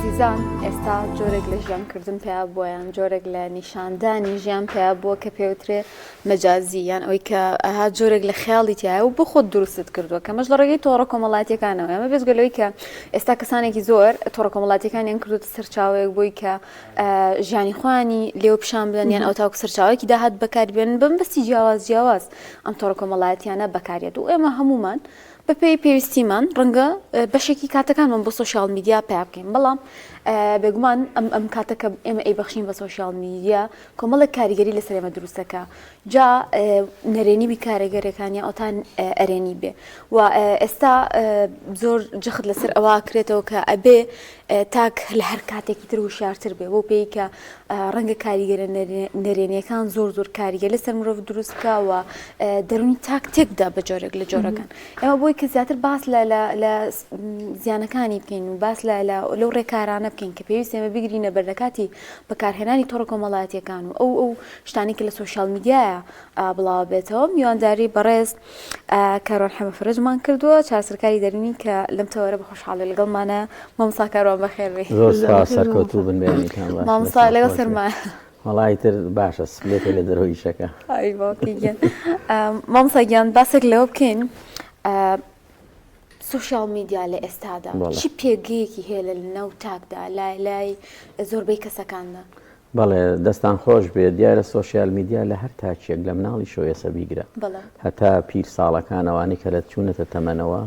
ئازیزان ئێستا جۆرێک لە ژیانکردن پێیا بوویان جۆرێک لە نیشاندانی ژیان پێیا بووە کە پێوترێ مەجازی یان ئەوەی کە ئەها جۆرێک لە خیاڵی تایە و بۆ خۆت دروستت کردووە کە مەش لە ڕێگەی تۆڕە کۆمەڵاتیەکانەوە ئەمە بێزگەلەوەی کە ئێستا کەسانێکی زۆر تۆڕە کۆمەڵاتیەکانیان کردوتە سەرچاوەیەک بۆی کە ژیانی خۆیانی لێوە پیشان بدەن یان ئەو تاکو سەرچاوەیەکی داهات بەکاربێنن بەمبەستی جیاواز ئەم تۆڕە کۆمەڵاتیانە بەکارێت و ئێمە هەمومان بەپێی پێویستیمان ڕەنگە بەشێکی کاتەکانمان بۆ سوشیال میدیا پیا بکەین بەڵام بێگومان ئەم کاتەکە ئێمە ئەیبەخشین بە سوشیال میدیا کۆمەڵێک کاریگەری لەسەر ئێمە دروستەکە جا نەرێنی بی کارەگەرەکانی ئەوتان ئەرێنی بێ و ئێستا زۆر جەخت لەسەر ئەوە کرێتەوە کە ئەبێ تاک لە هەر کاتێکی تر وشارتر بێ بۆ پێی کە ڕەنگە کاریگەرە نەرێنیەکان زۆر کاریگەر لەسەر مرۆڤ دروستکە و دەرونی تاک تێکدا بە جۆرێک لە جۆرەکان ئێمە بۆی کە زیاتر باس لە زیانەکانی بکەین و باس لەو ڕێکارانە بکەین کە پێویست ئێمە بگرینە بەردەکاتی بەکارهێنانی تۆڕە کۆمەڵاتیەکان و ئەو شتانی کە لە سوشیال میدیایە بڵاو بێتەوە میوانداری بەڕێز کارۆن حەمەفرەجمان کردووە چاسەرکاری دەرونی کە لەم تەوەرە بە خۆشحاڵی لەگەڵمانە مامۆستا کارۆن بەخێر بێ زۆر سپاس سەرکەوتوو بن بەیانیتان باش مامۆستا لەگەڵ سەرمان وەڵای تر باشە سبلێتە لە دەرەوەی شەکە ئای باوکی گیان مامۆستا گیان باسێک لەوە بکەین سوشیال میدیا لە ئێستادا چی پێگەیەکی هەیە لە ناو تاکدا لای زۆربەی کەسەکاندا بەڵێ دەستان خۆش بێت دیارە سوشیال میدیا لە هەر تاچێک لە مناڵی شۆیەسە بیگرە هەتا پیر ساڵەکانەوانی کە لە چوونەتە تەمەنەوە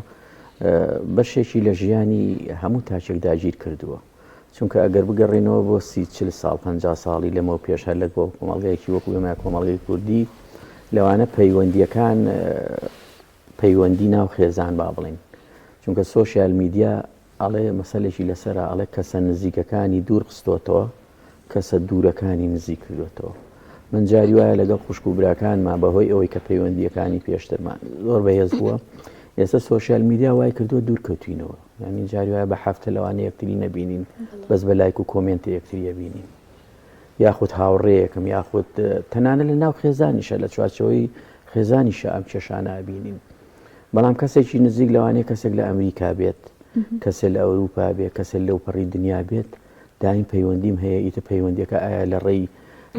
بەشێکی لە ژیانی هەموو تاچێک داگیر کردووە چونکە ئەگەر بگەڕێنەوە بۆ 30 ساڵ 50 ساڵی لەمەوە پێش هەر لە بۆ کۆمەڵگەیەکی وەکو ئێمە کۆمەڵگەی کوردی لەوانە پەیوەندیەکان پەیوەندی ناو خێزان با بڵین چونکە سوشیال میدیا ئەڵێ مەسەلێکی لەسەرە ئەڵێ کەسە نزیکەکانی دوور خستۆتەوە کەسە دوورەکانی نزیک کردوێتەوە من جاری وایە لەگەڵ خوشک و براکانمان بەهۆی ئەوەی کە پەیوەندیەکانی پێشترمان زۆر بەهێز بووە ئێستا سوشیال میدیا وای کردووە دوور کەوتوینەوە یعنی جاری وایە بە هەفتە لەوانەیە یەکتری نەبینین بەس بە لایک و کۆمنت یەکتری بینین یاخود هاوڕێیەکەم یاخود تەنانە لە ناو خێزانیشە لە چوارچەوەی خێزانیشە ئەم کێشانە بینین بەڵام کەسێکی نزیک لەوانەیە کەسێک لە ئەمریکا بێت کەسێک لە ئەوروپا بێت کەسێک لەو پەڕی دنیا بێت دایم پەیوەندیم هەیە ئیتر پەیوەندیەکە ئایا لە ڕێی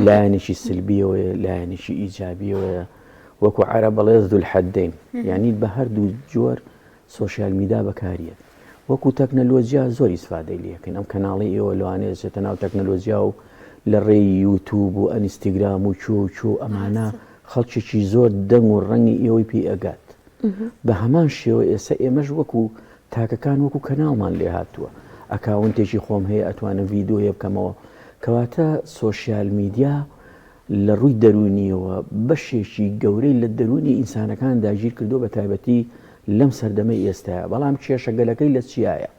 لایەنێکی سلبیەوەیە لایەنێکی ئیجابیەوەیە وەکو عەرەب بەڵێ ذو الحەدەین یعنی بە هەردوو جۆر سوشیال میدیا بەکارێت وەکو تەکنەلۆجیا زۆر ئیسفادەی لێکەین ئەم کەناڵی ئێوە لەوانەیە چێتە ناو تەکنەلۆجیا و لە ڕێی یوتیوب و ئەنستیگرام و چۆ ئەمانە خەڵکێکی زۆر دەنگ و ڕەنگی ئێوەی پێ ئەگات بە هەمان شێوە ئێستا ئێمەش وەکو تاکەکان وەکو کەناڵمان لێ هاتووە ئەکاونتێکی خۆم هەیە ئەتوانم ڤیدۆیە بکەمەوە کەواتە سوشیال میدیا لە ڕووی دەرونیەوە بەشێکی گەورەی لە دەرونی ئینسانەکان داگیر کردو بە تایبەتی لەم سەردەمەی ئێستاە بەڵام کێشەگەلەکەی لە چیایە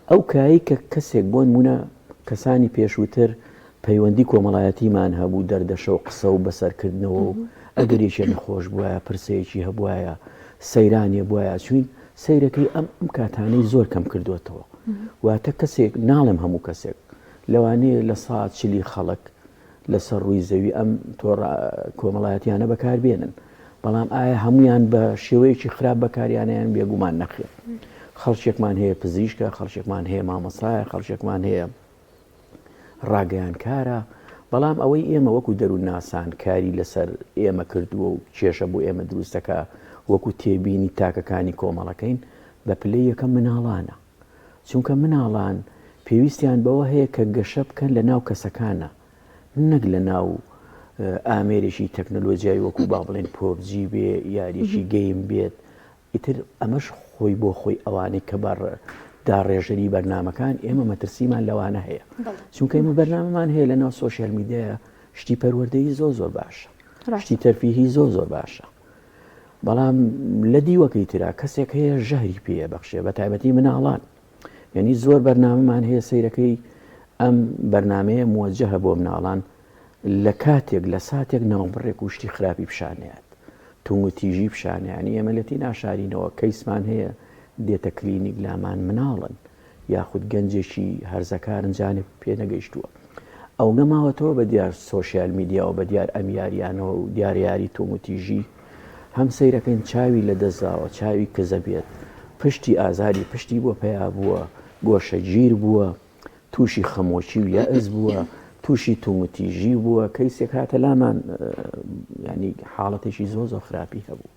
ئەو کایی کە کەسێک بۆ نمونە کەسانی پێشووتر پەیوەندی کۆمەڵایەتیمان هەبوو دەردەشە و قسە و بەسەرکردنەوە و ئەگەرێکێ نەخۆش بووایە پرسەیەکی هەبوایە سەیرانیە بوایە چوین سەیرەکەی ئەم کاتانەی زۆر کەم کردوێتەوە واتە کەسێک ناڵێم هەموو کەسێک لەوانەیە لە ساعت چلی خەڵک لەسەر ڕووی زەوی ئەم تۆڕ کۆمەڵایەتیانە بەکاربێنن بەڵام ئایا هەمویان بە شێوەیەکی خراپ بەکاریانیان بێگومان نەخێت خەڵکێکمان هەیە پزیشکە خەڵکێکمان هەیە مامۆستایە خەڵکێکمان هەیە ڕاگەیانکارە بەڵام ئەوەی ئێمە وەکو دەروون ناسان کاری لەسەر ئێمە کردووە و کێشە بۆ ئێمە دروستەکە وەکو تێبینی تاکەکانی کۆمەڵەکەین بە پلەی یەکەم مناڵانە چونکە مناڵان پێویستیان بەوە هەیە کە گەشە بکەن لە ناو کەسەکانە نەک لە ناو ئامێرێکی تەکنەلۆجیای وەکو با بڵێن پۆبجی بێ یاریەکی گەیم بێت ئیتر ئەمەش خۆی بۆ خۆی ئەوانەی کە داڕێژەری بەرنامەکان ئێمە مەترسیمان لەوانە هەیە چونکە ئێمە بەرنامەمان هەیە لە ناو سوشیال میدیایە شتی پەروەردەیی زۆر باشە شتی تەرفیهی زۆر باشە بەڵام لە دیوەکەی ترا کەسێک هەیە ژەهری پێ بەخشێ بە تایبەتی مناڵان یعنی زۆر بەرنامەمان هەیە سەیرەکەی ئەم بەرنامەیە موەجهە بۆ مناڵان لە کاتێک لە ساتێک ناوبڕێک و شتی خراپی پیشانەیەت تونگ و تیژی پیشانەیانی ئێمە لەتی ناشارینەوە کەیسمان هەیە دێتە کلینیک لامان مناڵن یاخود گەنجێکی هەرزەکارن جانێ پێ نەگەیشتووە ئەو نەماوەتەوە بە دیار سوشیال میدیا و بە دیار ئەمیاریانەوە و دیاریاری تونگ و تیژی هەم سەیرەکەین چاوی لە دەستداوە چاوی کەزە بێت پشتی ئازاری پشتی بۆ پیا بووە گۆشە گیر بووە تووشی خەمۆکی و یائز بووە، تووشی تومتیژی بووە، کەیسێک هاتە لامان ینی حاڵەتێکی زۆ خراپی هەبوو.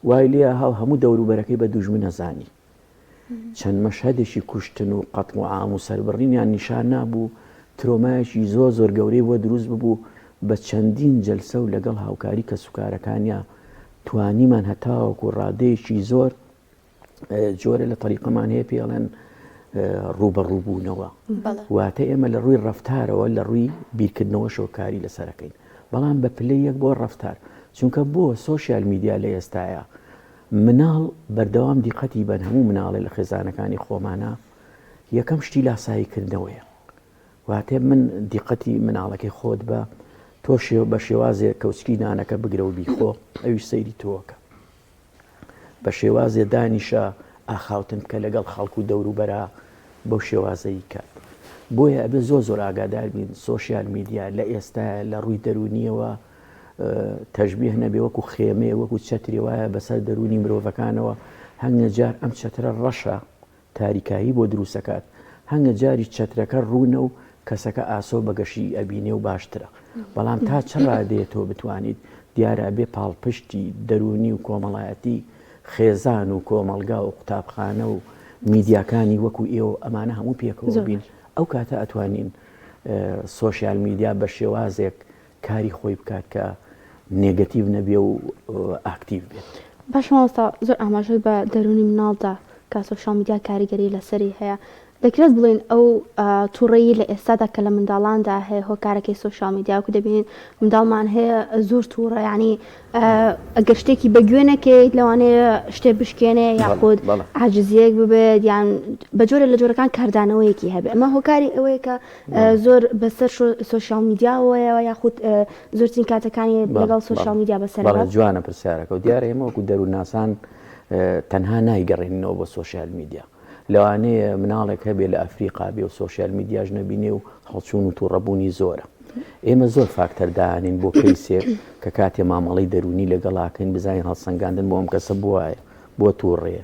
وای لێ هەموو دەوروبەرەکەی بە دوژمن نەزانی. چەند مەشهەدێکی کوشتن و قەتڵ و عام و سەربڕینیان نیشان نابوو، ترۆمایەکی زۆر گەورەی بۆ دروست ببوو بە چەندین جەلسە و لەگەڵ هاوکاری کەسوکارەکانیان توانیمان هەتاوەکو ڕادەیەکی زۆر جۆرە لە طریقەمان هەیە پێڵێن ڕوبەڕووبوونەوە. واتە ئێمە لە ڕووی ڕەفتارەوە لە ڕووی بیرکردنەوە شۆکاری لەسەرەکەین، بەڵام بە پلەی یەک بۆ ڕەفتار، چونکە بۆ سۆشیال میدیا لە ئێستاە مناڵ بەردەوام دیقەتی بەن هەموو مناڵێ لە خێزانەکانی خۆمانە یەکەم شتی لاساییکردنەوەیە. واتێ من دیقەتی مناڵەکەی خۆت بە تۆ بە شێوازێ کەوچکی نانەکە بگرە و بیخۆ، ئەویش سەیری تۆکە بە شێوازێ دانیشە ئاخاوتن کە لەگەڵ خەڵکو و دەوروبەرە بەو شێوازەی کات. بۆیە ئەبێ زۆر ئاگادار بین سۆشیال میدیا لە ئێستا لە ڕووی دەرونیەوە تەشبیه نەبێ وەکو خێمێ وەکو چەتری وایە بەسەر دەرونی مرۆڤەکانەوە. هەنگە جار ئەم چەترە ڕەشە تاریکایی بۆ دروستەکات، هەنگە جاری چەترەکە ڕوونە و کەسەکە ئاسۆ بەگەشی ئەبینێ و باشترە. بەڵام تا چ ڕادێتەوە بتوانیت دیارە بێ پاڵپشتی دەرونی و کۆمەڵایەتی خێزان و کۆمەلگا و قوتابخانە و میدیاکانی وەکو ئێوە ئەمانە هەموو پێکەوە بین، ئەو کاتە ئەتوانین سۆشیال میدیا بە شێوازێک کاری خۆی بکات کە نێگەتیڤ نەبێ و ئاکتیڤ بێت. باش مامۆستا زۆر ئاماژەی بە دەرونی مناڵدا کە سۆشیال میدیا کاریگەری لەسەری هەیە، دەکرێت بڵین ئەو تووڕەیی لە ئێستادا کە لە منداڵاندا هەیە هۆکارەکەی سۆشیال میدیا وکو دەبینین منداڵمان هەیە زۆر تووڕە، ینی ئەگەر شتێکی بەگوێ نەکەیت لەوانەیە شتێ بشکێنێ یاخود عاجزیەک ببێت یان بە جۆرە لە جۆرەکان کاردانەوەیەکی هەبێت. ئەمە هۆکاری ئەوەیە کە زۆر بەسەر سۆشیال میدیاوەیە یاخود زۆرترین کاتەکانی لەگەڵ سۆشیال میدیا بەسەر جوانە پرسیارەکە و دیارە ئێمە وەکو دەرووناسان تەنها نایگەڕێنەوە بە سۆشیال میدیا. لەوانەیە مناڵێک هەبێ لە ئەفریقا بێ و سۆشیال میدیاژ نەبینێ و هەڵچوون و تووڕەبوونی زۆرە. ئێمە زۆر فاکتەر داهێنین بۆ کەیسێک کە کاتێ مامەڵەی دەرونی لەگەڵاکەین بزانین هەڵسەنگاندن بۆ ئەم کەسە بووایە بۆ تووڕێ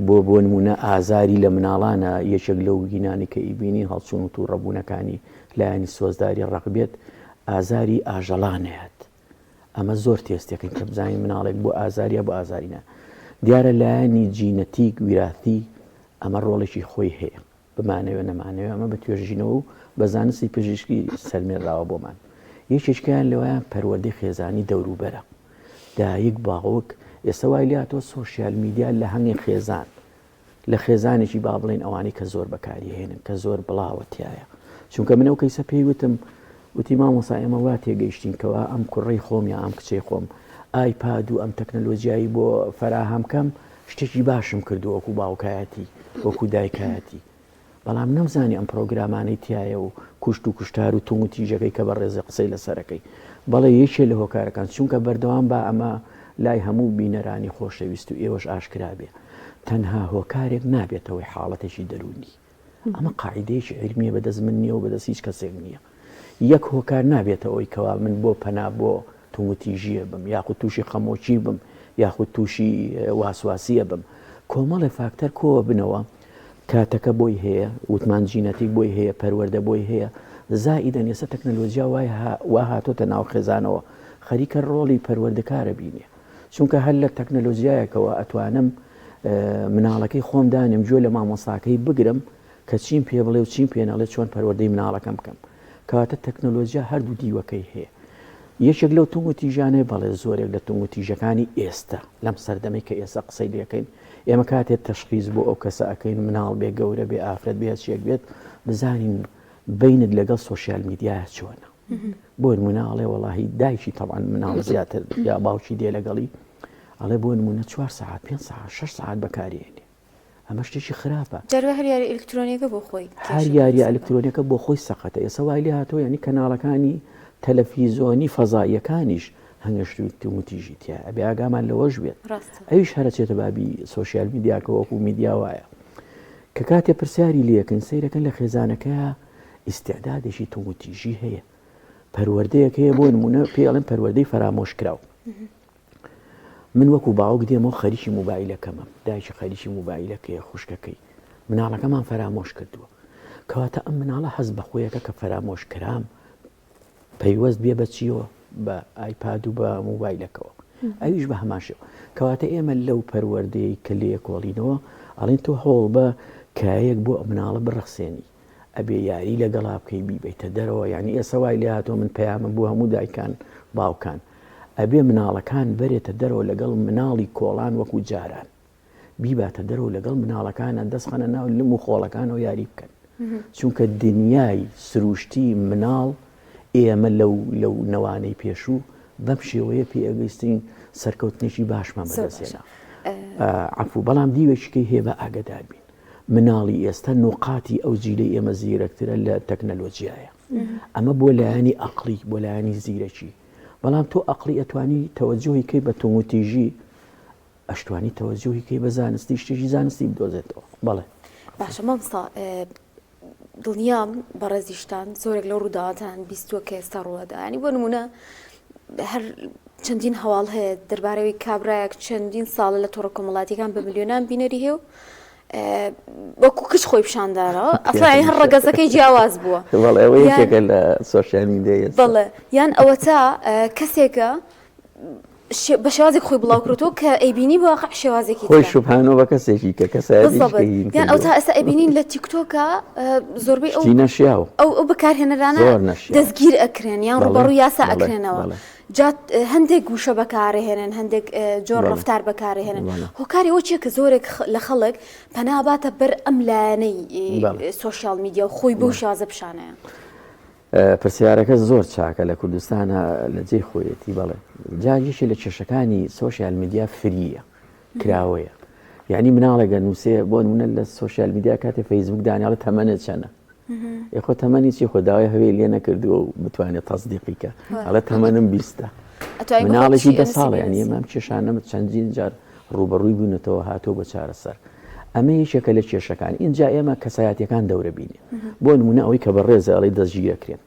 بۆ نمونە ئازاری لە مناڵانە یەکێک لەو گینانی کە ئیبینین هەڵچوون و تووڕەبوونەکانی لایەنی سۆزداری ڕقبێت ئازاری ئاژەڵانەیەت. ئەمە زۆر تێستێکن کە بزانین مناڵێک بۆ ئازاریە بۆ ئازارینە. دیارە لایەنی جینەتیک ویراتی ئەمە ڕۆڵێکی خۆی هەیە بمانەوێ نەمانەوێ، ئەمە بە توێژینەوە و بە زانستی پزیشکی سەرمێڕاوە بۆمان. یەکێکیان لەوەیان پەروەردەی خێزانی دەوروبەرە، دایک باوک. ئێستا وای لاتۆ سۆشیال میدیا لە هەنگی خێزان لە خێزانێکی با بڵێن ئەوانەی کە زۆر بەکاری هێنن کە زۆر بڵاوەتیایە. چونکە منەوە کەیسە پێی وتم وتی مامۆستا ئێمە وا تێگەیشتینکەوە ئەم کوڕەی خۆم یا ئەم کچەی خۆم ئایپاد و ئەم تەکنەلۆژیایی بۆ فەراهەمکەم شتێکی باشم کردو وەکو باوکایەتی وەکو دایکایەتی، بەڵام نەمزانی ئەم پرۆگرامانەی تایە و کوشت و کوشتار و تونگ و تیژەکەی کە بە ڕێزە قسەی لەسەرەکەی. بەڵێ یەکێ لە هۆکارەکان چونکە بەردەوام با ئەمە لای هەموو بینەرانی خۆشەویست و ئێوەش ئاشکرا بێ، تەنها هۆکارێک نابێتەوەی حاڵەتێکی دەرونی. ئەمە قاعیدەیەکی علمیە بەدەست من نییە و بەدەست هیچ کەسێک نییە. یەک هۆکار نابێتەوەی کەوا من بۆ پەنا بۆ تونگ و تیژیە بم یاخود تووشی خەمۆکی بم یاخود تووشی واسواسیە بم. کۆمەڵی فاکتەر کۆوە بنەوە کاتەکە بۆی هەیە، وتمان جینەتیک بۆی هەیە، پەروەردە بۆی هەیە، زائیدەن ئێستا تەکنەلۆژیا وا هاتۆتە ناو خێزانەوە خەریکە ڕۆڵی پەروەردەکارە بینێ. چونکە هەر لە تەکنەلۆژیایەکەوە ئەتوانم مناڵەکەی خۆم دانێم گوێ لە مامۆستاکەی بگرم کە چیم پێ بڵێ و چیم پێ نەڵێ چۆن پەروەردەی مناڵەکەم بکەم. کەواتە تەکنەلۆژیا هەردوو دیوەکەی هەیە. یەکێک لەو تونگ و تیژانەیە بەڵێ زۆرێک لە تونگ و تیژەکانی ئێستا لەم سەردەمەی کە ئێستا قسەی لەکەین ئێمە کاتێت تەشخیص بۆ ئەو کەسە ئەەکەین مناڵ بێ گەورە بێ ئافرەت بێت چێک بێت بزانین بینت لەگەڵ سۆشیال میدیایە چۆنە. بۆ نمونەڵێ وەڵاهی دایکی تەڵان مناڵ زیاتر یا باوکی دێ لەگەڵی ئەڵێ بۆ نمونە 4 ساعت 5 ساعت 6 ساعت بەکارێنێ. ئەمە شتێکی خراپە. جەروە هەر یاری ئەلکترۆنیەکە بۆ خۆی هەر یاری ئەلکترۆنیەکە بۆ خۆی سەقەتە. ئێستا وای لێ هاتۆ ینی کەناڵەکانی تەلەڤیزۆنی فەزاییەکانیش هەنگەشتی تیژی تیا ئەبێ ئاگامان لەوەش بێت. ئەویش هەرچێتە بابی سۆشیال میدیاکە وەکو میدیا وایە کە کاتێ پرسیاری لەکەن سەیرەکەن لە خێزانەکەیە ئیستعدادێکی تونگ و تیژی هەیە، پەروەردەیەک هەیە بۆ نمونە پێڵێن پەروەردەی فەرامۆش کراو. من وەکو باوک دێمەوە خەریکی موبایلەکەمە، دایکی خەریکی موبایلەکەیە خوشکەکەی مناڵەکەمان فەرامۆش کردووە. کەواتە ئەم مناڵە حەز بە خۆیەکە کە فەرامۆش کرام پەیوەست بێ بە چیەوە بە ئایپاد و بە مۆبایلەکەەوە ئەویش بە هەماشەوە کەواتە ئێمە لەو پەروەردەی کە لێ کۆڵینەوە ئەڵین تۆ هەوڵ بە کایەک بۆ مناڵە بڕەخسێنی ئەبێ یاری لەگەڵا بکەی بیبیتە دەرەوە یعنی ئێستا وای لێ هاتۆ من پەیامم بۆ هەموو دایکان باوکان ئەبێ مناڵەکان بەرێتە دەرەوە لەگەڵ مناڵی کۆڵان وەکو جاران بیباتە دەرەوە لەگەڵ مناڵەکانە دەستخەنە ناو لم و خۆڵەکانەوە یاری بکەن چونکە دنیای سروشتی مناڵ ئێمە لەو نەوانەی پێشوو بەم شێوەیە پێ ئەگەیستین سەرکەوتنێکی باشمان بەدەستێنا عەفوو بەڵام دیوێکیکەی هەیە بە ئاگدار بین مناڵی ئێستا نوقاتی ئەو جیلەی ئێمە زیرەکترە لە تەکنەلۆجیایە ئەمە بۆ لایانی ئەقلی بۆ لایانی زیرەکی بەڵام تۆ ئەقلی ئەتوانی تەوەجۆی کەی بە تۆموتیژی ئەشتوانی تەوەجۆی کەی بە زانستی شتێکی زانستی بدۆزێتەوە بەڵێ باشە مامستا دڵنیام بەڕێزیشتان زۆرێک لەو ڕووداواتان بیستووە کە ئێستا ڕوەدا ینی بۆ نمونە هەر چەندین هەواڵ هەیە دەربارەوەی کابراایەک چەندین ساڵە لە تۆڕە کۆمەڵاتیەکان بە ملیۆنان بینەری هەیە و وەکو کچ خۆی پیشاندارەوە ئەفرای هەر ڕەگەزەکەی جیاواز بووە یەکێکە لە سۆشیال میدیا بەڵێ یان ئەوە تا کەسێکە بە شێوازێک خۆی بڵاوکرێتەوە کە ئەیبینی بە واقع شێوازێکی خۆی شوبهانەوە بە کەسێکی کە کەسایەتی یان ئەو تا ئێستا ئەبینین لە تیکتۆکە زۆربەی ئەو نەشیاو ئەو بەکارهێنەرانە دەستگیر ئەکرێن یان ڕوبەڕووی یاسا ئەکرێنەوە جات هەندێک گوشە بەکارهێنن هەندێک جۆر ڕفتار بەکارهێنن هۆکاری ئەوە چیە کە زۆرێک لە خەڵک پەناباتە بەر ئەم لایەنەی سۆشیال میدیا و خۆی بۆ شازە پیشانەیە پرسیارەکە زۆر چاکە لە کوردستانە لە جێی خۆیەتی بەڵێ جاگیشی لە کێشەکانی سۆشیال میدیا فریە کراوەیە یعنی مناڵێگە نووسێ بۆ نمونە لە سۆشیال میدیا کاتێ فەیسبوک دانیاڵە تەمەنت چەنە خۆ تەمەنی چی خۆ داوای هەوێ لێ نەکردووە و بتوانێت تەصدیقیکە ئەڵە تەمەنم 20 مناڵێکی 10 ساڵە یعنی ئەمام کێشانەمە چەندین جار ڕوبەڕووی بوونەتەوە هاتۆ بە چارەسەر ئەمە یەکێکە لە کێشەکان اینجا ئێمە کەسایەتیەکان دەورە بینێ بۆ نمونە ئەوەی کە بەڕێزە ئەڵی دەستگیرەکرێن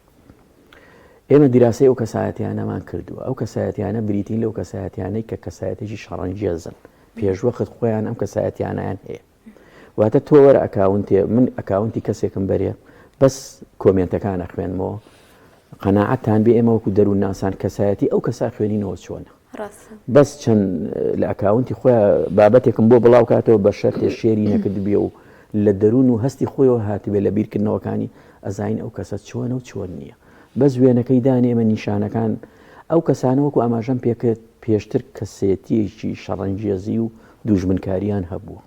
ئێمە دیراسی ئەو کەسایەتیانەمان کردووە ئەو کەسایەتیانە بریتین لەو کەسایەتیانەی کە کەسایەتێکی شەڕەنگێزن پێشوەخت خۆیان ئەم کەسایەتیانیان هەیە واتە تۆ وەرە ئەکاونتێ من ئەکاونتی کەسێکم بەرێ بەس کۆمنتەکان ئەخوێنمەوە قەناعەتان بێ ئێمە وەکو دەروون ناسان کەسایەتی ئەو کەسا خوێنینەوە چۆنە بەس چەند لە ئەکاونتی خۆیان بابەتێکم بۆ بڵاو کاتەوە بە شەرتێ شێری نەکرد بێ و لە دەروون و هەستی خۆیەوە هاتبێ لە بیرکردنەوەکانی ئەزاین ئەو کەسە چۆنە و چۆن نییە بەس وێنەکەی دانێمە نیشانەکان ئەو کەسانەوەکو ئاماژەم پێکرد پێشتر کەسێتیەکی شەڕەنگێزی و دوژمنکاریان هەبووە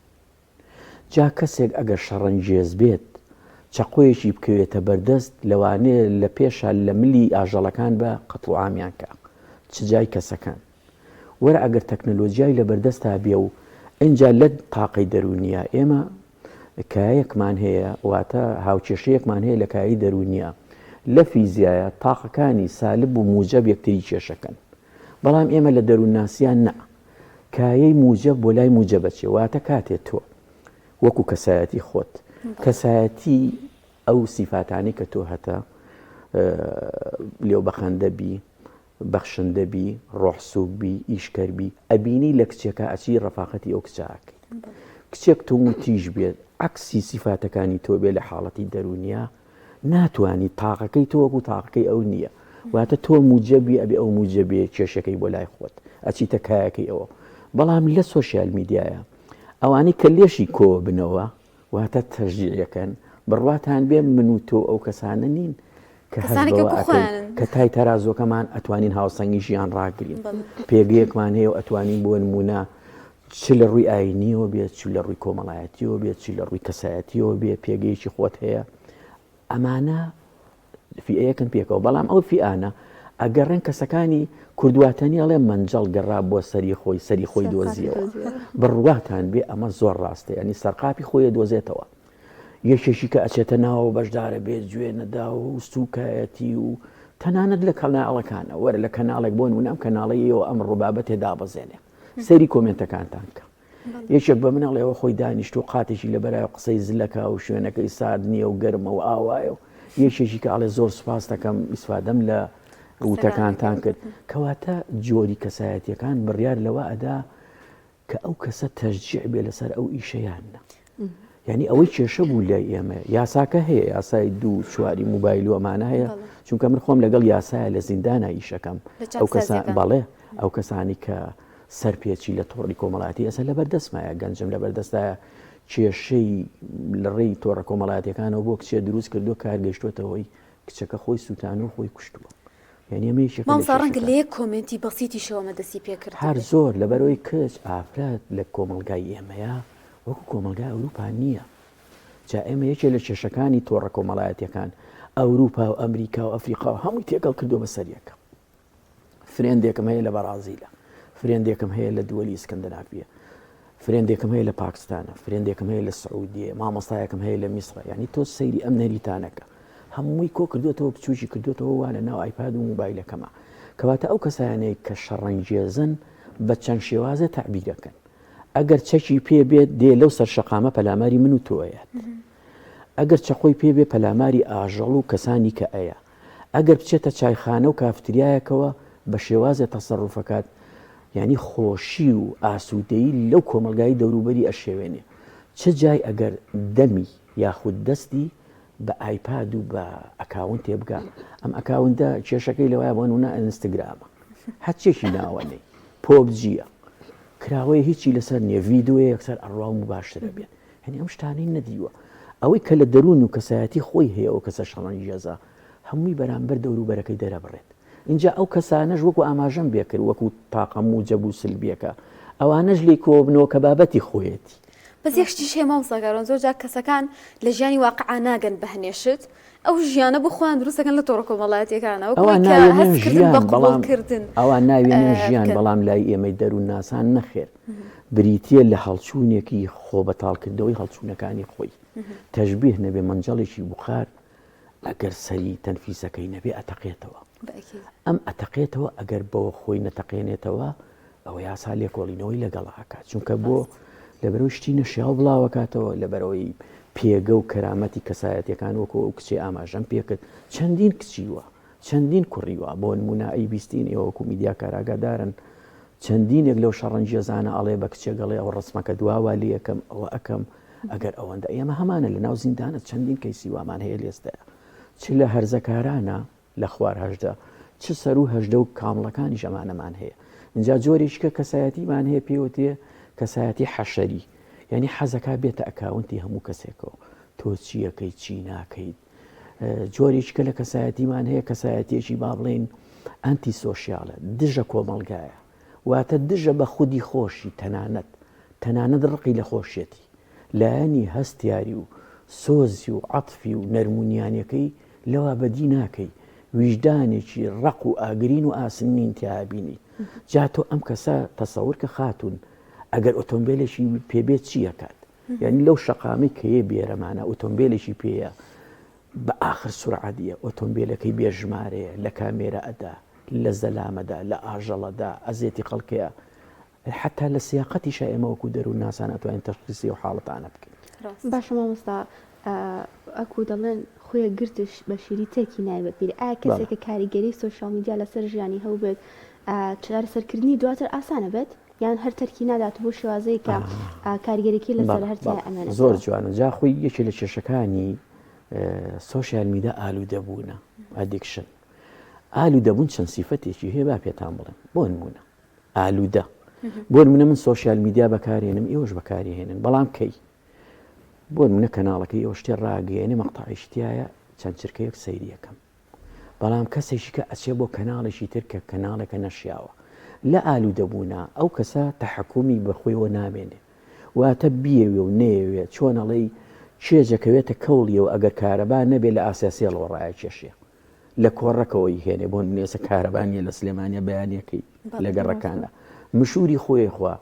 جا کەسێک ئەگەر شەڕەنگێز بێت چەقۆیەکی بکەوێتە بەردەست لەوانەیە لە پێشە لە ملی ئاژەڵەکان بە قەتڵ عامیان کە چ جای کەسەکان وەرە ئەگەر تەکنەلۆژیای لە بەردەستا بێ و ئینجا لە تاقەی دەرونیە ئێمە کایەکمان هەیە واتە هاوکێشەیەکمان هەیە لە کایی دەرونیە لە فیزیایە تاقەکانی سالب و موجب یەکتری کێشەکەن بەڵام ئێمە لە دەروونناسیان نە کایەی موجب بۆ لای موجبەچێ واتە کاتێت تۆ وەکو کەسایەتی خۆت کەسایەتی ئەو سیفاتانی کە تۆ هەتا لێو بەخەندەبی بەخشندەبی ڕۆحسووبی ئیشکەربی ئەبینی لە کچێکە ئەچی ڕەفاقەتی ئەو کچاکەی کچێک تۆ تیژ بێت عکسی سیفاتەکانی تۆ بێ لە حاڵەتی دەرونیە ناتوانانی تاقەکەی تۆ وەکو تاقەکەی ئەو نییە واتە تۆ موجبی ئەبێ ئەو موجبێ کێشەکەی بۆ لای خۆت ئەچیتە کایەکەی ئەوە بەڵام لە سۆشیال میدیایە ئەوانەی کە لێشی کۆ بنەوە واتە تەشجیعەکەن بڕواتان بێ من و تۆ ئەو کەسانە نین کە تای تەرازۆکەمان ئەتوانین هاوسەنگی ژیان ڕاگرین پێگەیەکمان هەیە و ئەتوانین بۆ نمونە چ لە ڕووی ئاینیەوە بێت چ لە ڕووی کۆمەڵایەتیەوە بێت چ لە ڕووی کەسایەتیەوە بێ پێگەیەکی خۆت هەیە ئەمانە فیئەیەکن پێکەوە بەڵام ئەو فیئانە ئەگەڕێن کەسەکانی کوردواتەنی ئەڵێ مەنجەڵ گەڕا بۆ سەری خۆی دۆزیەوە بڕواتان بێ ئەمە زۆر ڕاستە ینی سەرقاپی خۆیە دۆزێتەوە یەکێکی کە ئەچێتە ناوە بەشدارە بێت گوێ نەدا و سوکایەتی و تەنانەت لە کەناڵەکانە وەرە لە کەناڵێک بۆ نمونام کەناڵەیەوە ئەم ڕووبابەتێ دابەزێنێ سەری کۆمنتەکانتان کە یەکێک بە منەڵێەوە خۆی دانیشت و قاتێکی لە بەرای قسەی زلەکە و شوێنەکەی سارد نییە و گەرمە و ئاوایە و یەکێکی کە ئاڵێ زۆر سوپاس دەکەم ئیسفادەم لە ڕوتەکانتان کرد کەواتە جۆری کەسایەتیەکان بڕیار لەوە ئەدا کە ئەو کەسە تەشجیع بێ لەسەر ئەو ئیشەیانە یعنی ئەوەی کێشە بوو لە ئێمە یاساکە هەیە یاسای 2 4 موبایل و ئەمانە هەیە چونکە من خۆم لەگەڵ یاسایە لە زیندانە ئیشەکەم ئەو کەسان بەڵێ ئەو کەسانی کە سەرپێچی لە تۆڕی کۆمەڵاتی ئەسە لەبەردەستمایە گەنجم لەبەردەستایە کێشەی لە ڕێی تۆڕە کۆمەڵاتیەکانەوە بۆ کچێ دروست کردو کارگەشتوتەوەی کچەکە خۆی سووتان و خۆی کوشتووە یعنی مامۆستا ڕەنگە لە یەک کۆمنتی بەسیتی شەوەمە دەستی پێکرد هەر زۆر لەبەرەوەی کچ ئافرەت لە کۆمەلگای ئێمەیە وەکو کۆمەلگای ئەوروپا نییە جا ئێمە یەکێ لە کێشەکانی تۆڕە کۆمەڵایەتیەکان ئەوروپا و ئەمریکا و ئەفریقا و هەمووی تێکەڵ کردو بە سەریەکە فرێندێکم هەیە لە بەرازیلە فرێندێکم هەیە لە دووەلی ئیسکەندەنافیە فرێندێکم هەیە لە پاکستانە فرێندێکم هەیە لە سعودیە مامۆستایەکم هەیە لە میسرە یعنی تۆ سەیری ئەم نەریتانەکە هەمووی کۆ کردوێتەوە بچوشی کردوێتەوە وا لە ناو ئایپاد و موبایلەکەمە کەواتە ئەو کەسانەی کە شەڕەنگێزن بە چەند شێوازە تعبیرەکەن ئەگەر چەکی پێ بێت دێ لەو سەر شەقامە پەلاماری من و تۆیات ئەگەر چەخۆی پێ بێ پەلاماری ئاژەڵ و کەسانی کە ئەیە ئەگەر بچێتە چایخانە و کافتریایەکەوە بە شێوازە تەسەڕوفەکات یعنی خۆشی و ئاسوودەیی لەو کۆمەلگای دەوروبەری ئەشێوێنێ چ جای ئەگەر دەمی یاخود دەستی بە ئایپاد و بە ئەکاون تێبگا ئەم ئەکاوندا کێشەکەی لەوایە بۆنونە ئەنستگرامە هەچێکی ناوەنەی پۆبجیە کراوەیە هیچی لەسەر نییە ڤیددیوە یەکسەر ئەڕوا و باشترە بێت هەنی ئەم شتانەی نەدیوە ئەوەی کە لە دەروون و کەسایەتی خۆی هەیە ئەو کەسە شەڕەنگێزە هەمووی بەرامبەر دەوروبەرەکەی دەرەبڕێت اینجا ئەو کەسانەش وەکو ئاماژەم بێکرد وەکو تاقەم و جەب و سلبیەکە ئەوانەش لێی کۆبنەوە کە بابەتی خۆیەتی بەس یەکشتیش هەیە مامۆستاکارۆن زۆر جار کەسەکان لە ژیانی واقعا ناگەن بەهێنێشت ئەو ژیانە بۆ خۆیان دروستەکەن لە تۆڕە کۆمەڵایەتیەکانەوە ئەوان ناوێنێ ژیان بەڵام لای ئێمەی دەروون ناسان نەخێر بریتە لە هەڵچوونێکی خۆ بەتاڵکردەوەی هەڵچوونەکانی خۆی تەشبیه نەبێ منجەڵێکی بوخار ئەگەر سەری تەنفیسەکەی نەبێ ئەتەقێتەوە ئەم ئەتەقێتەوە ئەگەر بەوە خۆی نەتەقێنێتەوە ئەوە یاسا لێکۆڵینەوەی لەگەڵاکات چونکە بۆ لەبەرەوەی شتی نەشیاو بڵاوەکاتەوە لەبەرەوەی پێگە و کەرامەتی کەسایەتیەکان وەکو ئەو کچێ ئاماژەم پێکرد چەندین کچیوە چەندین کوڕیوە بۆ نمونە ئەی بیستین ئێوە وەکو میدیا کاراگادارن چەندینێک لەو شەڕەنجێزانە ئەڵێ بە کچێگەڵێ ئەو ڕسمەکە دواوا لێ یەکەم ئەوە ئەەکەم ئەگەر ئەوەندە ئێمە هەمانە لە ناو زیندانە چەندین کەیسی وامان هەیە لێستەیە چ لە هەرزەکارانە لە خوار هەژدە چ سەر و هەژدە و کامڵەکانی ژەمانەمان هەیە اینجا جۆرێککە کەسایەتیمان هەیە پێوتێ کەسایەتی حەشەری یعنی حەزەکە بێتە ئەکاونتی هەموو کەسێکەوە تۆ چیەکەی چی ناکەیت جۆرێککە لە کەسایەتیمان هەیە کەسایەتێکی با بڵێن ئەنتی سۆشیالە دژە کۆمەلگایە واتە دژە بە خودی خۆشی تەنانەت ڕقی لە خۆشیەتی لایەنی هەستیاری و سۆزی و عەتفی و نەرمونیانەکەی لەوا بەدی ناکەی ویژدانێکی ڕق و ئاگرین و ئاسنین تیابینی جا تۆ ئەم کەسە تەسەور کە خاتون ئەگەر ئۆتۆمبیلێکی پێبێت چیەکات یعنی لەو شەقامی کە یە بێرەمانە ئۆتۆمبیلێکی پێەیە بە ئاخر سورعەتیە ئۆتۆمبیلەکەی بێژمارەیە لە کامێرە ئەدا لە زەلامەدا لە ئاژەڵەدا ئەزێتی خەڵکەیە حتا لە سیاقەتیشە ئێمە وەکو دەروون ناسان ئەتوانین تەشخیصی و حاڵەتانە بکەین باشە مامۆستا ئەکو دەڵێن خۆیە گرتش بە شیری تێکی نایبێت بیر ئایا کەسێکە کاریگەری سۆشیال میدیا لەسەر ژیانی هەو بێت چارەسەرکردنی دواتر ئاسانە بێت یان هەر تەرکی نادات بۆ شێوازەیە کە کاریگەریکی لەسەر هەرتیا ئەمانە زۆر جوانە جا خۆی یەکێ لە کێشەکانی سۆشیال میدیا ئالوودەبوونە ئەدیکشن ئالوودەبوون چەند سیفەتێکی هەیە با پێتان بڵێن بۆ نمونە ئالوودە بۆ نمونە من سۆشیال میدیا بەکارهێنم ئێوەش بەکارهێنن بەڵام کەی بۆ نمونە کەناڵەکەی ئەو شتێ ڕاگەیەنێ مەقتەعیشتایە چەند چرکەیەک سەیریەکەم بەڵام کەسێکی کە ئەچێ بۆ کەناڵێکی تر کە کەناڵێکە نەشیاوە لە ئالوودەبوونا ئەو کەسە تەحەکومی بەخۆیەوە نامێنێ واتە بیەوێ و نەیەوێ چۆنەڵی چێجەکەوێتە کەوڵیەوە ئەگەر کارەبا نەبێت لە ئاساسیێڵەوە ڕایە کێشێ لە کۆڕەکەەوەی هێنێ بۆ نێسە کارەبانیە لە سلێمانیا بەیانەکەی لە گەڕەکانە مشوری خۆی خوا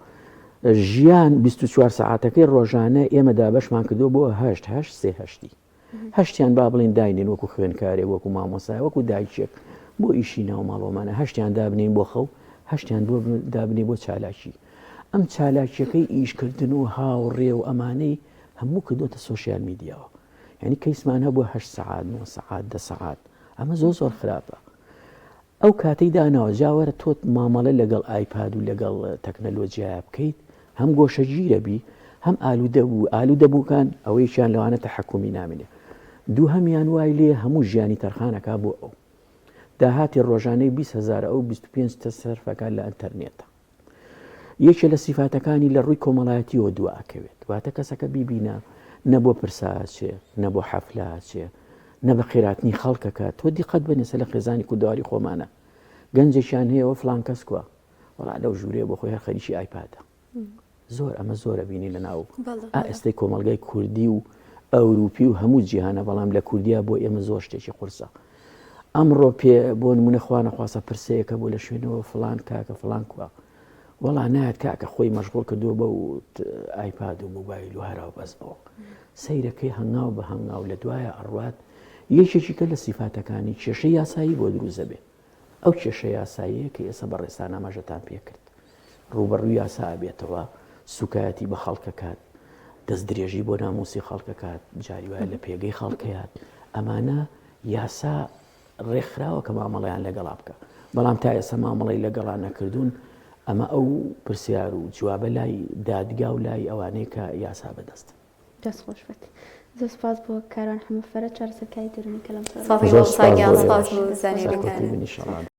ژیان 24 ساعتەکەی ڕۆژانە ئێمە دابەشمان کردو بۆ هەشتیان با بڵین داینێن وەکو خوێنکارێ وەکو مامۆسای وەکو دایکێک بۆ ئیشی ناو ماڵۆمانە هەشتیان دابنین بۆ خەو هەشتیان بۆ دابنێ بۆ چالاکی ئەم چالاکیەکەی ئیشکردن و هاوڕێ و ئەمانەی هەموو کردوتە سۆشیال میدیاوە یعنی کەیسمان هەبوو 8 سعات 9 سعات 10 سعات ئەمە زۆر خراپە ئەو کاتەی داناوە جاوەرە تۆت مامەڵە لەگەڵ ئایپاد و لەگەڵ تەکنەلۆجیایە بکەیت هەم گۆشەگیرە بی هەم ئالوودە بووکان ئەوەیشیان لەوانە تەحەکومی نامێنێ دوو هەمیان وای لێ هەموو ژیانی تەرخانەکە بۆ ئەو داهاتی ڕۆژانەی 20,000 ئەو 25 سەرفەکان لە ئەنتەرنێتە یەکێ لە سیفاتەکانی لە ڕووی کۆمەڵایەتیەوە دوعاکەوێت واتە کەسەکە بیبینە نە بۆ پرساچێ نە بۆ حەفلاچێ نە بە خێراتنی خەڵکەکە تۆ دیقەت بنێسە لە خێزانی کوداری خۆمانە گەنجێکیان هەیەەوە فلان کەس کووە وەڵا لەو ژوورێ بۆ خۆی هەر خەریکی ئایپادە زۆر ئەمە زۆرە بینی لە ناو ئێستای کۆمەلگای کوردی و ئەوروپی و هەموو جیهانە بەڵام لە کوردیا بۆ ئێمە زۆر شتێکی قورسە ئەمڕۆ پێ بۆ نمونە خوانەخواسە پرسەیەکە بۆ لە شوێنەوە فلان کاکە فلان کووە وەڵا نایەت کاکە خۆی مەشغوڵ کردووە بە و ئایپاد و موبایل و هەراو بەس بەوە سەیرەکەی هەنگاو بە هەنگاو لە دوایە ئەڕوات یەکێکی کە لە سیفاتەکانی کێشەی یاسایی بۆ دروزە بێ ئەو کێشە یاساییە کە ئێستا بە ڕێستان ئاماژەتان پێ کرد ڕوبەڕووی یاسا بێتەوە سوکایەتی بە خەڵکەکات دەست درێژی بۆ ناموسی خەڵکەکات جاری وایە لە پێگەی خەڵکەیات ئەمانە یاسا ڕێکخراوە کە مامەڵەیان لەگەڵا بکە بەڵام تا ئێستا مامەڵەی لەگەڵا نەکردوون ئەمە ئەو پرسیار و جوابە لای دادگا و لای ئەوانەیە کە یاسا بەدەست دەست خۆش بێت زۆر سپاس بۆ کاران هەموو فەرە چارەسەرکاری دەرونی کەلام سپاس بۆ زانیاریەکان